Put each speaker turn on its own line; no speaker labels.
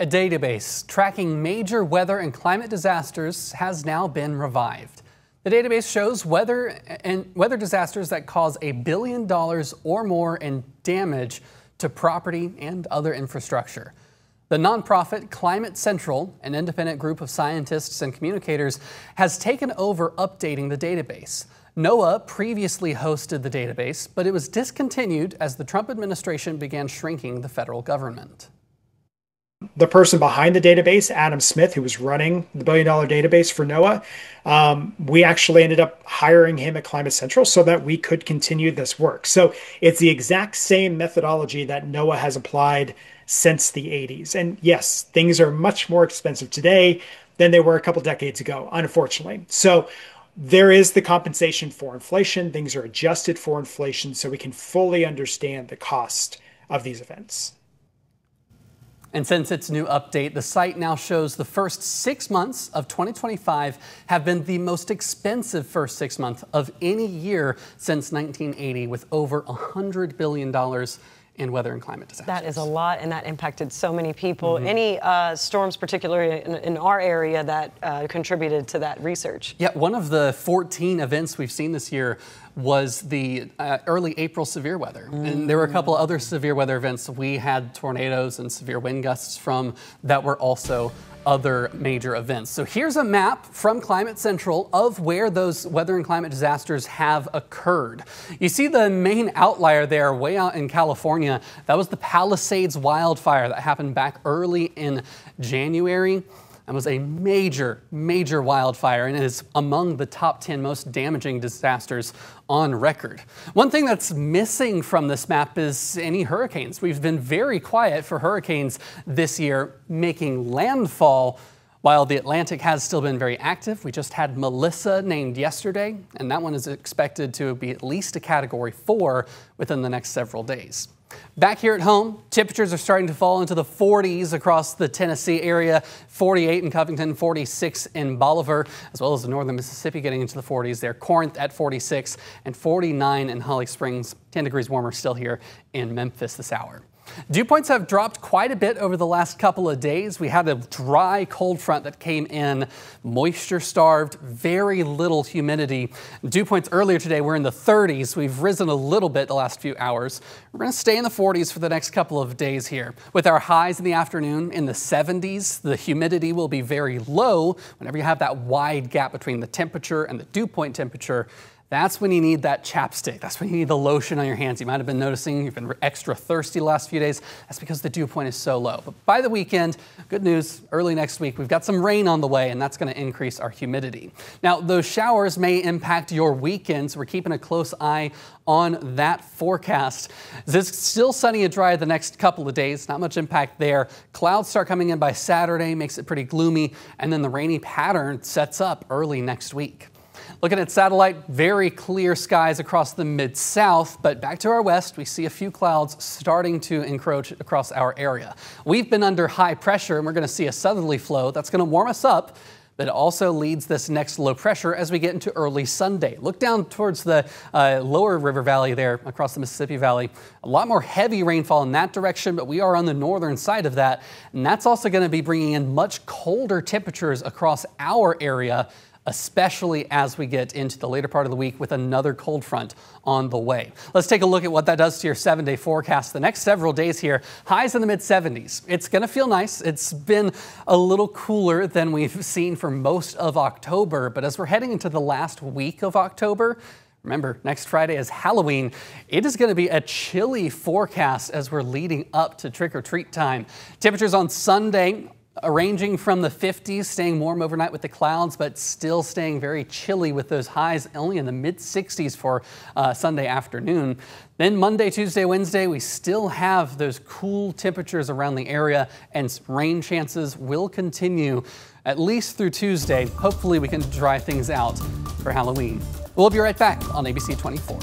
A database tracking major weather and climate disasters has now been revived. The database shows weather disasters that cause $1 billion or more in damage to property and other infrastructure. The nonprofit Climate Central, an independent group of scientists and communicators, has taken over updating the database. NOAA previously hosted the database, but it was discontinued as the Trump administration began shrinking the federal government.
The person behind the database, Adam Smith, who was running the $1 billion database for NOAA, we actually ended up hiring him at Climate Central so that we could continue this work. So it's the exact same methodology that NOAA has applied since the 80s. And yes, things are much more expensive today than they were a couple decades ago, unfortunately. So there is the compensation for inflation. Things are adjusted for inflation so we can fully understand the cost of these events.
And since its new update, the site now shows the first 6 months of 2025 have been the most expensive first 6 months of any year since 1980, with over $100 billion in weather and climate disasters.
That is a lot, and that impacted so many people. Any storms, particularly in our area, that contributed to that research?
Yeah, one of the 14 events we've seen this year was the early April severe weather. And there were a couple other severe weather events we had tornadoes and severe wind gusts from that were also other major events. So here's a map from Climate Central of where those weather and climate disasters have occurred. You see the main outlier there way out in California. That was the Palisades wildfire that happened back early in January. It was a major wildfire, and it is among the top 10 most damaging disasters on record. One thing that's missing from this map is any hurricanes. We've been very quiet for hurricanes this year making landfall. While the Atlantic has still been very active, we just had Melissa named yesterday, and that one is expected to be at least a Category 4 within the next several days. Back here at home, temperatures are starting to fall into the 40s across the Tennessee area, 48 in Covington, 46 in Bolivar, as well as the northern Mississippi getting into the 40s there. Corinth at 46 and 49 in Holly Springs, 10 degrees warmer still here in Memphis this hour. Dew points have dropped quite a bit over the last couple of days. We had a dry cold front that came in, moisture starved, very little humidity. Dew points earlier today were in the 30s. We've risen a little bit the last few hours. We're going to stay in the 40s for the next couple of days here. With our highs in the afternoon in the 70s, the humidity will be very low. Whenever you have that wide gap between the temperature and the dew point temperature, that's when you need that chapstick. That's when you need the lotion on your hands. You might have been noticing you've been extra thirsty the last few days. That's because the dew point is so low. But by the weekend, good news, early next week, we've got some rain on the way, and that's going to increase our humidity. Now, those showers may impact your weekend, so we're keeping a close eye on that forecast. It's still sunny and dry the next couple of days. Not much impact there. Clouds start coming in by Saturday, makes it pretty gloomy, and then the rainy pattern sets up early next week. Looking at satellite, very clear skies across the mid-south, but back to our west, we see a few clouds starting to encroach across our area. We've been under high pressure, and we're going to see a southerly flow that's going to warm us up, but it also leads this next low pressure as we get into early Sunday. Look down towards the lower river valley there across the Mississippi Valley. A lot more heavy rainfall in that direction, but we are on the northern side of that, and that's also going to be bringing in much colder temperatures across our area, especially as we get into the later part of the week with another cold front on the way. Let's take a look at what that does to your 7-day forecast. The next several days here, highs in the mid-70s. It's going to feel nice. It's been a little cooler than we've seen for most of October, but as we're heading into the last week of October, remember, next Friday is Halloween. It is going to be a chilly forecast as we're leading up to trick-or-treat time. Temperatures on Sunday ranging from the 50s, staying warm overnight with the clouds, but still staying very chilly with those highs only in the mid-60s for Sunday afternoon. Then Monday, Tuesday, Wednesday, we still have those cool temperatures around the area, and rain chances will continue at least through Tuesday. Hopefully we can dry things out for Halloween. We'll be right back on ABC 24.